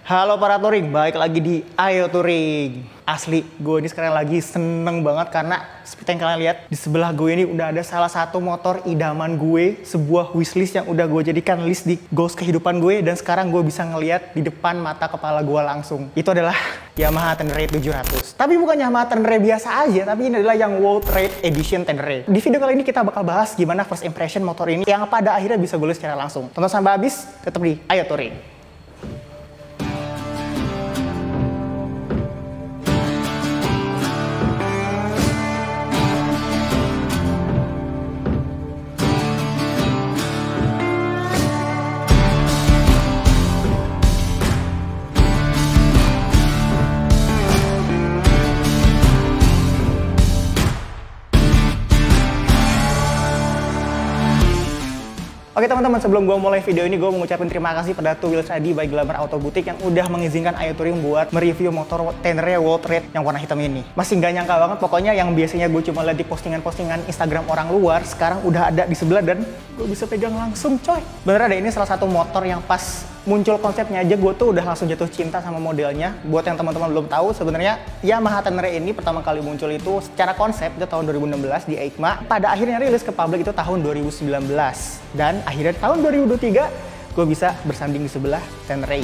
Halo para touring, balik lagi di Ayo Touring. Asli, gue ini sekarang lagi seneng banget karena seperti yang kalian lihat di sebelah gue ini udah ada salah satu motor idaman gue, sebuah wishlist yang udah gue jadikan list di goals kehidupan gue, dan sekarang gue bisa ngeliat di depan mata kepala gue langsung. Itu adalah Yamaha Tenere 700. Tapi bukan Yamaha Tenere biasa aja, tapi ini adalah yang World Trade Edition Tenere. Di video kali ini kita bakal bahas gimana first impression motor ini yang pada akhirnya bisa gue lihat secara langsung. Tonton sampai habis, tetap di Ayo Touring. Oke teman-teman, sebelum gue mulai video ini, gue mau ngucapin terima kasih pada Two Wheels ID by Glamour Auto Boutique yang udah mengizinkan Ayo Touring buat mereview motor Tenere World Trade yang warna hitam ini. Masih nggak nyangka banget, pokoknya yang biasanya gue cuma lihat di postingan-postingan Instagram orang luar, sekarang udah ada di sebelah dan gue bisa pegang langsung, coy. Bener ada, ini salah satu motor yang pas muncul konsepnya aja gue tuh udah langsung jatuh cinta sama modelnya. Buat yang teman-teman belum tahu, sebenarnya Yamaha Tenere ini pertama kali muncul itu secara konsep itu tahun 2016 di EICMA. Pada akhirnya rilis ke publik itu tahun 2019. Dan akhirnya tahun 2023 gue bisa bersanding di sebelah Tenere.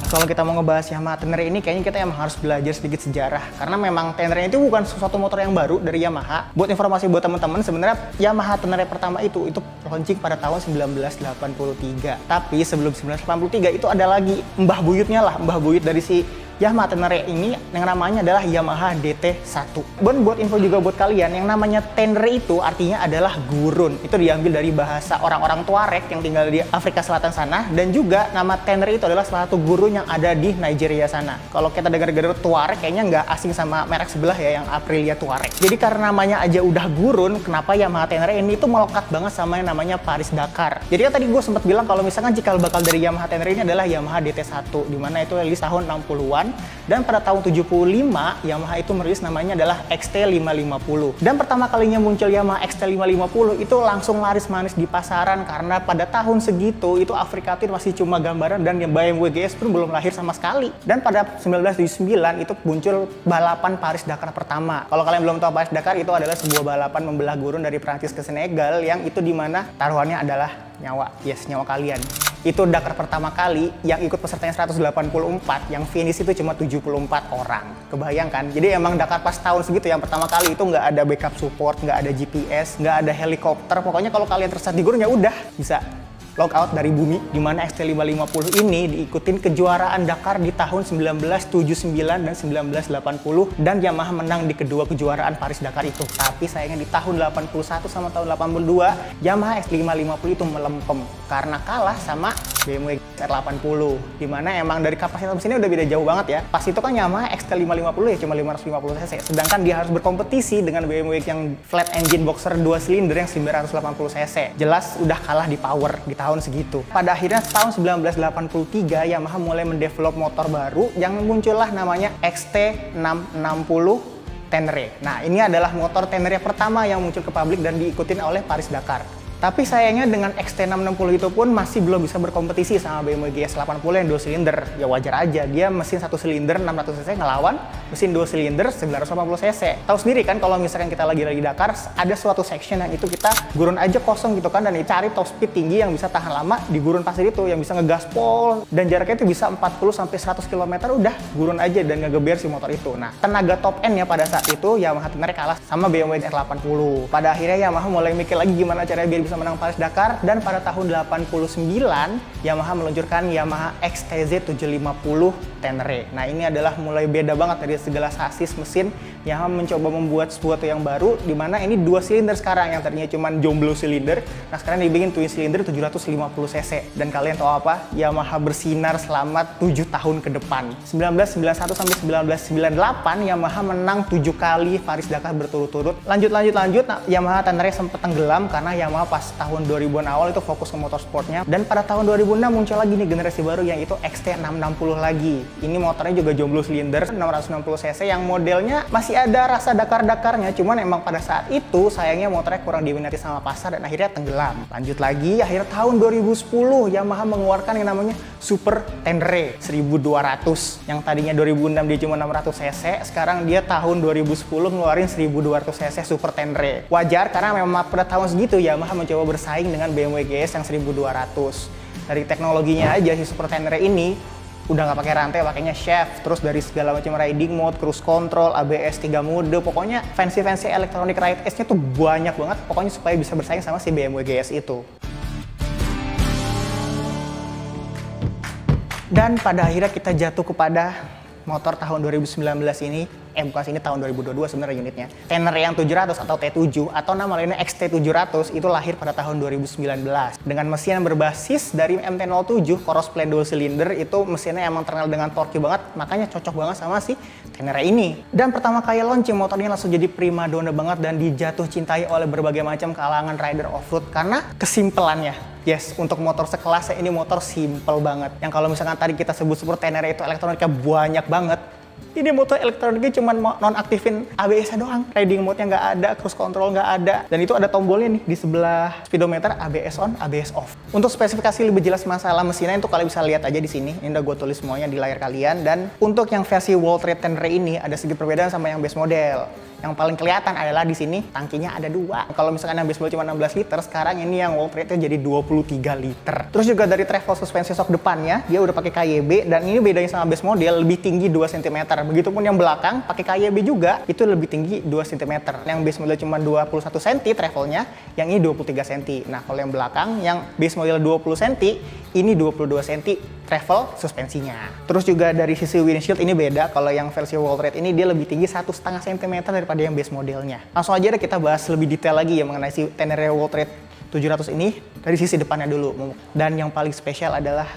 Kalau kita mau ngebahas Yamaha Tenere ini, kayaknya kita emang harus belajar sedikit sejarah. Karena memang Tenere itu bukan sesuatu motor yang baru dari Yamaha. Buat informasi buat teman-teman, sebenarnya Yamaha Tenere pertama itu launching pada tahun 1983. Tapi sebelum 1983 itu ada lagi mbah buyutnya lah, mbah buyut dari si Yamaha Tenere ini yang namanya adalah Yamaha DT1. Dan buat info juga buat kalian, yang namanya Tenere itu artinya adalah gurun. Itu diambil dari bahasa orang-orang Tuareg yang tinggal di Afrika Selatan sana. Dan juga nama Tenere itu adalah salah satu gurun yang ada di Nigeria sana. Kalau kita dengar-dengar Tuareg, kayaknya nggak asing sama merek sebelah ya, yang Aprilia Tuareg. Jadi karena namanya aja udah gurun, kenapa Yamaha Tenere ini tuh melekat banget sama yang namanya Paris Dakar. Jadi kan tadi gue sempat bilang kalau misalkan cikal bakal dari Yamaha Tenere ini adalah Yamaha DT1, dimana itu rilis tahun 60-an. Dan pada tahun 75, Yamaha itu merilis namanya adalah XT550. Dan pertama kalinya muncul Yamaha XT550 itu langsung laris manis di pasaran, karena pada tahun segitu itu Afrika itu masih cuma gambaran dan yang BMW GS pun belum lahir sama sekali. Dan pada 1979 itu muncul balapan Paris Dakar pertama. Kalau kalian belum tahu, Paris Dakar itu adalah sebuah balapan membelah gurun dari Prancis ke Senegal yang itu dimana taruhannya adalah nyawa. Yes, nyawa kalian. Itu Dakar pertama kali yang ikut pesertanya 184, yang finish itu cuma 74 orang. Kebayang kan? Jadi emang Dakar pas tahun segitu yang pertama kali itu nggak ada backup support, nggak ada GPS, nggak ada helikopter. Pokoknya kalau kalian tersesat di gurun ya udah bisa logout dari bumi. Dimana XT550 ini diikutin kejuaraan Dakar di tahun 1979 dan 1980, dan Yamaha menang di kedua kejuaraan Paris Dakar itu. Tapi sayangnya di tahun 81 sama tahun 82 Yamaha X550 itu melempem karena kalah sama BMW R80, dimana emang dari kapasitas mesinnya udah beda jauh banget ya. Pas itu kan Yamaha XT550 ya cuma 550 cc, sedangkan dia harus berkompetisi dengan BMW yang flat engine boxer 2 silinder yang 980 cc. Jelas udah kalah di power di tahun segitu. Pada akhirnya tahun 1983 Yamaha mulai mendevelop motor baru yang muncullah namanya XT660 Tenere. Nah, ini adalah motor Tenere pertama yang muncul ke publik dan diikutin oleh Paris Dakar. Tapi sayangnya dengan XT660 itu pun masih belum bisa berkompetisi sama BMW GS80 yang 2 silinder. Ya wajar aja, dia mesin 1 silinder 600 cc ngelawan mesin 2 silinder 980 cc. Tahu sendiri kan kalau misalkan kita lagi Dakar, ada suatu section yang itu kita gurun aja kosong gitu kan, dan cari top speed tinggi yang bisa tahan lama di gurun pasir itu, yang bisa ngegaspol dan jaraknya itu bisa 40 sampai 100 km udah gurun aja dan ngegeber si motor itu. Nah, tenaga top end ya pada saat itu Yamaha Tenere kalah sama BMW R80. Pada akhirnya Yamaha mulai mikir lagi gimana caranya biar bisa menang Paris Dakar, dan pada tahun 89 Yamaha meluncurkan Yamaha XTZ 750 Tenere. Nah, ini adalah mulai beda banget dari segala sasis mesin. Yamaha mencoba membuat sesuatu yang baru, dimana ini 2 silinder sekarang, yang tadinya cuma jomblo silinder. Nah, sekarang dibikin twin silinder 750 cc. Dan kalian tahu apa? Yamaha bersinar selama 7 tahun ke depan. 1991 sampai 1998 Yamaha menang 7 kali Paris Dakar berturut-turut. Lanjut. Nah, Yamaha Tenere sempat tenggelam karena Yamaha pas tahun 2000-an awal itu fokus ke motorsportnya. Dan pada tahun 2006 muncul lagi nih generasi baru yang itu XT660 lagi. Ini motornya juga jomblo silinder 660 cc yang modelnya masih ada rasa dakar-dakarnya. Cuman emang pada saat itu sayangnya motornya kurang diminati sama pasar dan akhirnya tenggelam. Lanjut lagi, akhir tahun 2010 Yamaha mengeluarkan yang namanya Super Tenere 1200. Yang tadinya 2006 dia cuma 600 cc, sekarang dia tahun 2010 ngeluarin 1200 cc Super Tenere. Wajar karena memang pada tahun segitu Yamaha mencoba bersaing dengan BMW GS yang 1200. Dari teknologinya aja si Super Tenere ini udah nggak pakai rantai, pakainya shaft. Terus dari segala macam riding mode, cruise control, ABS 3 mode, pokoknya fancy electronic ride S-nya tuh banyak banget. Pokoknya supaya bisa bersaing sama si BMW GS itu. Dan pada akhirnya kita jatuh kepada motor tahun 2019 ini, bukan sini tahun 2022 sebenarnya unitnya. Tenere yang 700 atau T7 atau nama lainnya XT700 itu lahir pada tahun 2019 dengan mesin yang berbasis dari MT-07 Crossplane dual cylinder. Itu mesinnya emang terkenal dengan torque banget, makanya cocok banget sama si Tenere ini. Dan pertama kali launching motornya langsung jadi primadona banget dan dijatuh cintai oleh berbagai macam kalangan rider off-road karena kesimpelannya. Yes, untuk motor sekelas ini motor simple banget. Yang kalau misalkan tadi kita sebut Super Tenere itu elektronika banyak banget. Ini motor elektroniknya cuma nonaktifin ABS doang. Riding mode-nya nggak ada, cruise control nggak ada. Dan itu ada tombolnya nih di sebelah speedometer, ABS on, ABS off. Untuk spesifikasi lebih jelas masalah mesinnya itu kalian bisa lihat aja di sini. Ini udah gue tulis semuanya di layar kalian. Dan untuk yang versi World Trade Tenere ini ada sedikit perbedaan sama yang base model. Yang paling kelihatan adalah di sini tangkinya ada 2. Kalau misalkan yang base model cuma 16 liter, sekarang ini yang World Trade jadi 23 liter. Terus juga dari travel suspensi shock depannya, dia udah pakai KYB dan ini bedanya sama base model lebih tinggi 2 cm. Begitupun yang belakang pakai KYB juga, itu lebih tinggi 2 cm. Yang base model cuma 21 cm travelnya, yang ini 23 cm. Nah, kalau yang belakang yang base model 20 cm, ini 22 cm travel suspensinya. Terus juga dari sisi windshield ini beda. Kalau yang versi World Trade ini dia lebih tinggi 1,5 cm daripada yang base modelnya. Langsung aja deh kita bahas lebih detail lagi ya mengenai si Tenere World Trade 700 ini dari sisi depannya dulu. Dan yang paling spesial adalah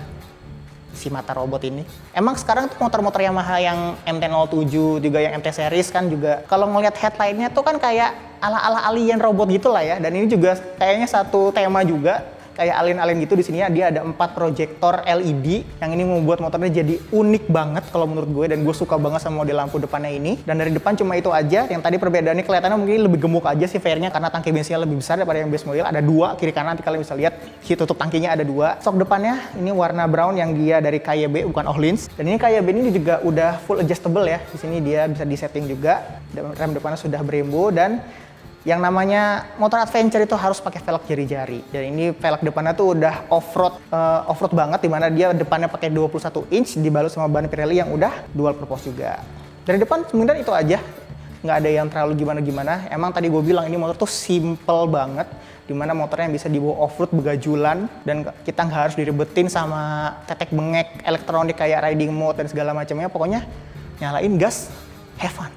si mata robot ini. Emang sekarang tuh motor-motor Yamaha yang MT-07 juga yang MT series kan juga kalau ngelihat headline-nya tuh kan kayak ala-ala alien robot gitu lah ya. Dan ini juga kayaknya satu tema juga. Kayak alien-alien gitu. Di sini dia ada 4 proyektor LED yang ini membuat motornya jadi unik banget kalau menurut gue, dan gue suka banget sama model lampu depannya ini. Dan dari depan cuma itu aja. Yang tadi perbedaannya kelihatannya mungkin lebih gemuk aja sih fairnya karena tangki bensinnya lebih besar daripada yang base model. Ada 2 kiri kanan, nanti kalian bisa lihat si tutup tangkinya ada 2. Sok depannya ini warna brown yang dia dari KYB bukan Öhlins. Dan ini KYB ini juga udah full adjustable ya. Di sini dia bisa disetting juga. Rem depannya sudah Brembo dan yang namanya motor adventure itu harus pakai velg jari-jari. Dan ini velg depannya tuh udah off-road banget, dimana dia depannya pakai 21 inch dibalut sama ban Pirelli yang udah dual purpose juga. Dari depan sebenarnya itu aja, nggak ada yang terlalu gimana-gimana. Emang tadi gue bilang ini motor tuh simple banget, dimana motornya bisa dibawa off-road begajulan dan kita nggak harus diribetin sama tetek bengek elektronik kayak riding mode dan segala macamnya. Pokoknya nyalain gas, have fun.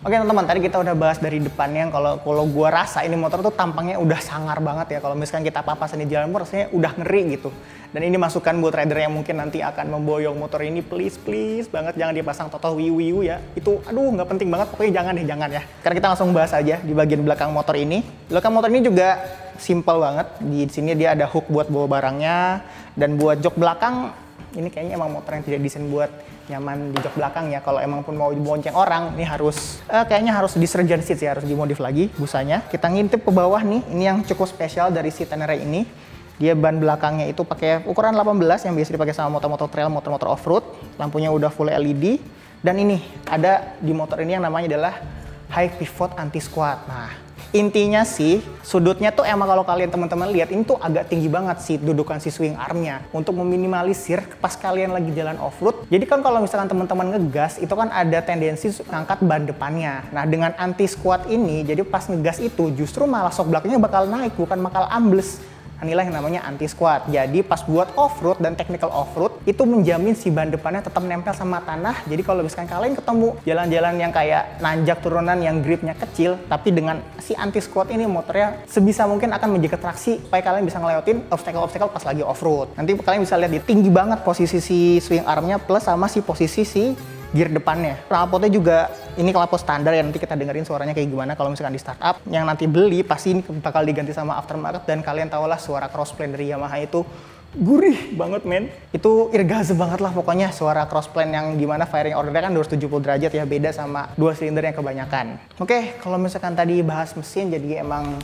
Oke teman-teman, tadi kita udah bahas dari depannya. Kalau gua rasa ini motor tuh tampangnya udah sangar banget ya. Kalau misalkan kita papasan di jalan rasanya udah ngeri gitu. Dan ini masukan buat rider yang mungkin nanti akan memboyong motor ini, please banget jangan dipasang toto wiu ya. Itu aduh nggak penting banget, pokoknya jangan ya. Karena kita langsung bahas aja di bagian belakang motor ini. Belakang motor ini juga simple banget. Di sini dia ada hook buat bawa barangnya dan buat jok belakang. Ini kayaknya emang motor yang tidak desain buat nyaman di jok belakang ya. Kalau emang pun mau bonceng orang, ini harus kayaknya harus di surgeon seat sih, harus dimodif lagi busanya. Kita ngintip ke bawah nih, ini yang cukup spesial dari si Tenere ini. Dia ban belakangnya itu pakai ukuran 18 yang biasa dipakai sama motor-motor trail, motor-motor off-road. Lampunya udah full LED. Dan ini ada di motor ini yang namanya adalah high pivot anti squat. Nah, intinya sih sudutnya tuh emang kalau kalian teman-teman lihat ini tuh agak tinggi banget sih dudukan si swing armnya untuk meminimalisir pas kalian lagi jalan off-road. Jadi kan kalau misalkan teman-teman ngegas itu kan ada tendensi ngangkat ban depannya. Nah dengan anti squat ini jadi pas ngegas itu justru malah sok belakangnya bakal naik bukan bakal ambles. Inilah yang namanya anti squat. Jadi pas buat off-road dan technical off-road itu menjamin si ban depannya tetap nempel sama tanah. Jadi kalau misalkan kalian ketemu jalan-jalan yang kayak nanjak turunan yang gripnya kecil, tapi dengan si anti squat ini motornya sebisa mungkin akan menjaga traksi supaya kalian bisa ngelewatin obstacle-obstacle pas lagi off-road. Nanti kalian bisa lihat di tinggi banget posisi si swing armnya plus sama si posisi si gear depannya. Knalpotnya juga ini knalpot standar ya, nanti kita dengerin suaranya kayak gimana kalau misalkan di startup. Yang nanti beli pasti ini bakal diganti sama aftermarket, dan kalian tahulah suara crossplane dari Yamaha itu gurih banget men. Itu irgaze banget lah pokoknya suara crossplane yang gimana firing ordernya kan 270 derajat ya, beda sama 2 silinder yang kebanyakan. Oke, kalau misalkan tadi bahas mesin, jadi emang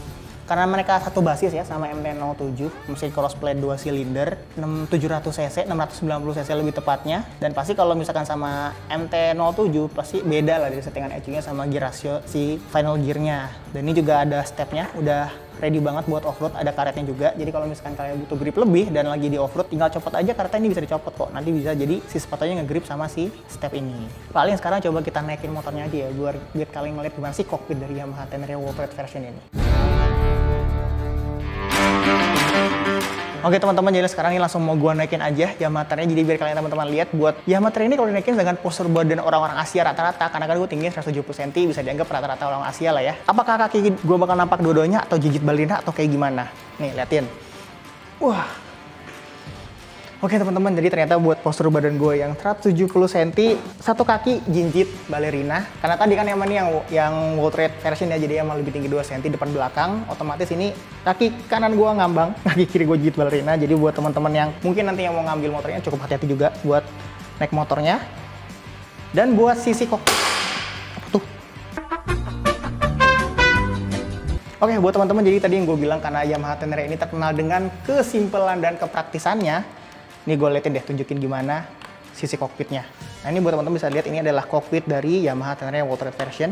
karena mereka satu basis ya sama MT-07, mesin crossplane 2 silinder 700 cc, 690 cc lebih tepatnya. Dan pasti kalau misalkan sama MT-07 pasti beda lah dari settingan ECU-nya sama gear ratio si final gear-nya. Dan ini juga ada stepnya, udah ready banget buat off-road, ada karetnya juga. Jadi kalau misalkan kalian butuh grip lebih dan lagi di off-road, tinggal copot aja karetnya, ini bisa dicopot kok. Nanti bisa jadi si sepatunya nge-grip sama si step ini. Paling sekarang coba kita naikin motornya aja ya, biar kalian ngeliat gimana sih cockpit dari Yamaha Tenere World version ini. Oke teman-teman, jadi sekarang ini langsung mau gua naikin aja Yamaha Tenere, jadi biar kalian teman-teman lihat buat Yamaha Tenere ini kalau dinaikin dengan postur badan orang-orang Asia rata-rata, karena kan gue tinggi 170 cm, bisa dianggap rata-rata orang Asia lah ya. Apakah kaki gua bakal nampak dua-duanya atau gigit balina atau kayak gimana? Nih liatin. Wah. Oke teman-teman, jadi ternyata buat postur badan gue yang 170 cm, satu kaki jinjit balerina. Karena tadi kan yang World Trade version ya, jadi emang lebih tinggi 2 cm depan belakang. Otomatis ini kaki kanan gue ngambang, kaki kiri gue jinjit balerina. Jadi buat teman-teman yang mungkin nanti yang mau ngambil motornya cukup hati-hati juga buat naik motornya. Dan buat sisi kokpit, apa tuh? Oke, buat teman-teman, jadi tadi yang gue bilang karena Yamaha Tenere ini terkenal dengan kesimpelan dan kepraktisannya. Ini gue liatin deh, tunjukin gimana sisi kokpitnya. Nah ini buat teman-teman bisa lihat, ini adalah kokpit dari Yamaha Tenere World Trade version.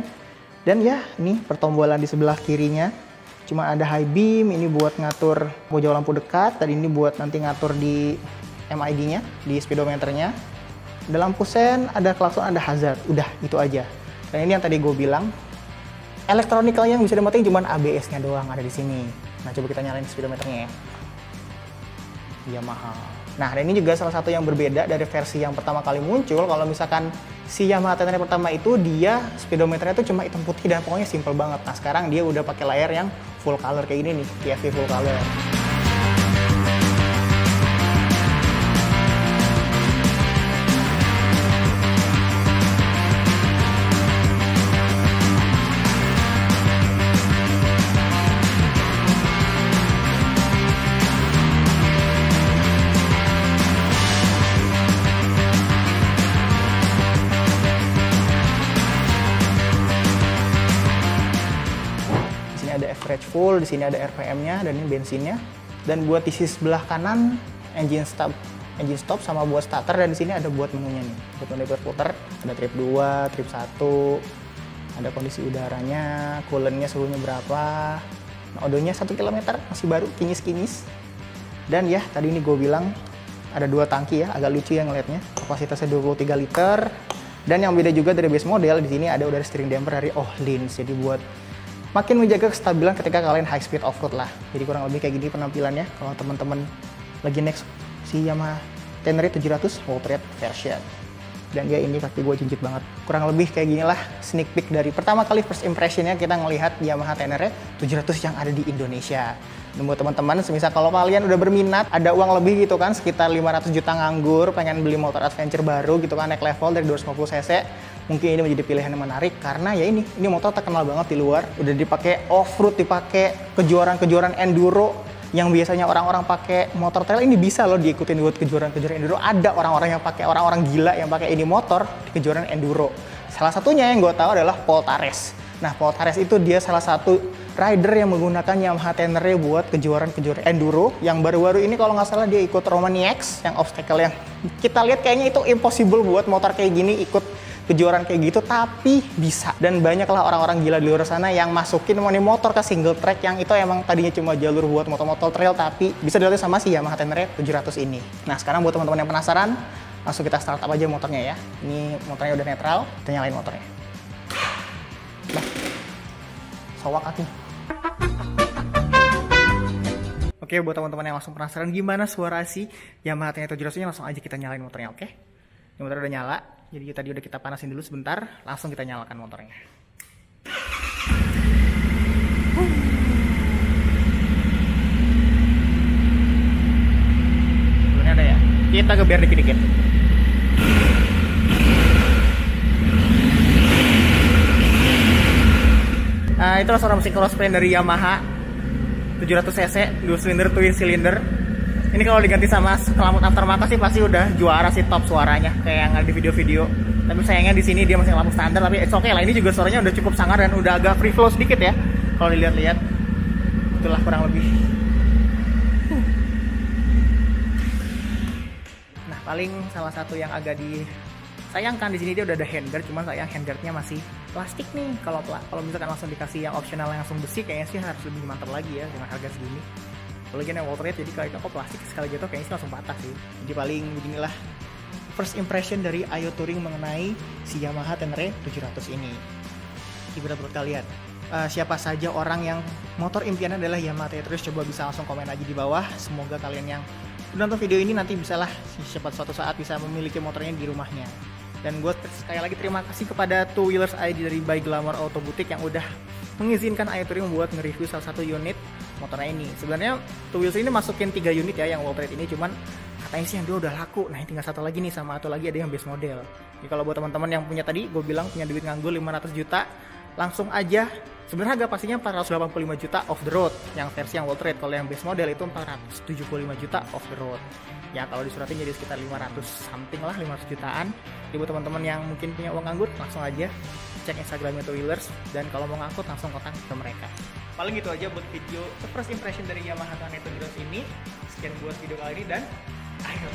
Dan ya, ini pertombolan di sebelah kirinya. Cuma ada high beam, ini buat ngatur mau jauh lampu dekat. Dan ini buat nanti ngatur di MID-nya, di speedometernya. Ada lampu sen, ada klakson, ada hazard. Udah, itu aja. Dan ini yang tadi gue bilang, elektronikal yang bisa dimatiin cuma ABS-nya doang ada di sini. Nah coba kita nyalain speedometernya ya. Yamaha. Nah, dan ini juga salah satu yang berbeda dari versi yang pertama kali muncul. Kalau misalkan si Yamaha Tenere pertama itu dia speedometernya itu cuma hitam putih dan pokoknya simple banget. Nah, sekarang dia udah pakai layar yang full color kayak ini nih, TFT full color. Ada average full, di sini ada RPM-nya dan ini bensinnya. Dan buat di sisi sebelah kanan engine stop sama buat starter, dan di sini ada buat menunya nih. Buat menu puter, ada trip 2, trip 1, ada kondisi udaranya, coolant-nya suhunya berapa. Nah, odonya 1 km, masih baru, kinyis-kinyis. Dan ya, tadi ini gue bilang ada 2 tangki ya, agak lucu ya ngeliatnya. Kapasitasnya 23 liter. Dan yang beda juga dari base model, di sini ada udara steering damper dari Öhlins. Jadi buat makin menjaga kestabilan ketika kalian high speed off-road lah. Jadi kurang lebih kayak gini penampilannya kalau teman-teman lagi next si Yamaha Tenere 700 World Trade version. Dan ya ini kaki gue jinjit banget. Kurang lebih kayak gini lah sneak peek dari pertama kali first impressionnya kita ngelihat Yamaha Tenere 700 yang ada di Indonesia. Dan buat teman-teman, semisal kalau kalian udah berminat, ada uang lebih gitu kan, sekitar 500 juta nganggur, pengen beli motor adventure baru gitu kan, naik level dari 250 cc, mungkin ini menjadi pilihan yang menarik karena ya ini motor terkenal banget di luar, udah dipakai off-road, dipakai kejuaraan-kejuaraan enduro yang biasanya orang-orang pakai motor trail, ini bisa loh diikutin buat kejuaraan-kejuaraan enduro. Ada orang-orang yang pakai, orang-orang gila yang pakai ini motor di kejuaraan enduro. Salah satunya yang gue tahu adalah Paul Tares. Nah, Paul Tares itu dia salah satu rider yang menggunakan Yamaha Tenere buat kejuaraan-kejuaraan enduro. Yang baru-baru ini kalau nggak salah dia ikut Romani X, yang obstacle yang kita lihat kayaknya itu impossible buat motor kayak gini ikut kejuaraan kayak gitu, tapi bisa. Dan banyaklah orang-orang gila di luar sana yang masukin motor ke single track yang itu emang tadinya cuma jalur buat motor-motor trail, tapi bisa dilatih sama si Yamaha Tenere 700 ini. Nah, sekarang buat teman-teman yang penasaran, langsung kita start up aja motornya ya. Ini motornya udah netral, kita nyalain motornya. Nah, sowak kaki. Oke, buat teman-teman yang langsung penasaran gimana suara si Yamaha Tenere 700-nya, langsung aja kita nyalain motornya, oke? Ini motor udah nyala, jadi tadi udah kita panasin dulu sebentar, langsung kita nyalakan motornya. Belum ada ya? Kita geber dikit-dikit. itulah suara mesin crossplane dari Yamaha 700cc, 2 silinder, twin cylinder. Ini kalau diganti sama lampu aftermarket sih pasti udah juara sih, top suaranya kayak yang ada di video-video. Tapi sayangnya di sini dia masih lampu standar, tapi it's okay lah. Ini juga suaranya udah cukup sangar dan udah agak free flow sedikit ya. Kalau dilihat-lihat, itulah kurang lebih. Nah, paling salah satu yang agak disayangkan di sini dia udah ada handguard, cuman sayang handguardnya masih plastik nih. Kalau misalkan langsung dikasih yang optional yang langsung besi, kayaknya sih harus lebih mantap lagi ya dengan harga segini. Apalagi yang water rate, jadi kalau itu kok plastik sekali jatuh kayaknya sih langsung patah sih. Jadi paling beginilah first impression dari Ayo Touring mengenai si Yamaha Tenere 700 ini. Gimana menurut kalian? Siapa saja orang yang motor impiannya adalah Yamaha Tetris, coba bisa langsung komen aja di bawah. Semoga kalian yang udah nonton video ini nanti bisalah suatu saat bisa memiliki motornya di rumahnya. Dan gue sekali lagi terima kasih kepada Two Wheelers ID dari By Glamour Auto Boutique yang udah mengizinkan Ayo Touring buat nge-review salah satu unit motornya ini. Sebenarnya Two Wheels ini masukin 3 unit ya yang World Trade ini, cuman katanya sih yang dua udah laku. Nah, tinggal satu lagi nih, sama satu lagi ada yang base model. Jadi kalau buat teman-teman yang punya tadi, gue bilang punya duit nganggur 500 juta, langsung aja. Sebenarnya harga pastinya 485 juta off the road yang versi yang World Trade. Kalau yang base model itu 475 juta off the road. Ya kalau disuratin jadi sekitar 500 something lah, 500 jutaan. Jadi buat teman-teman yang mungkin punya uang nganggur, langsung aja cek Instagramnya Two Wheelers, dan kalau mau ngangkut langsung kontak ke mereka. Paling gitu aja buat video first impression dari Yamaha Tenere 700 ini. Sekian buat video kali ini dan ayo.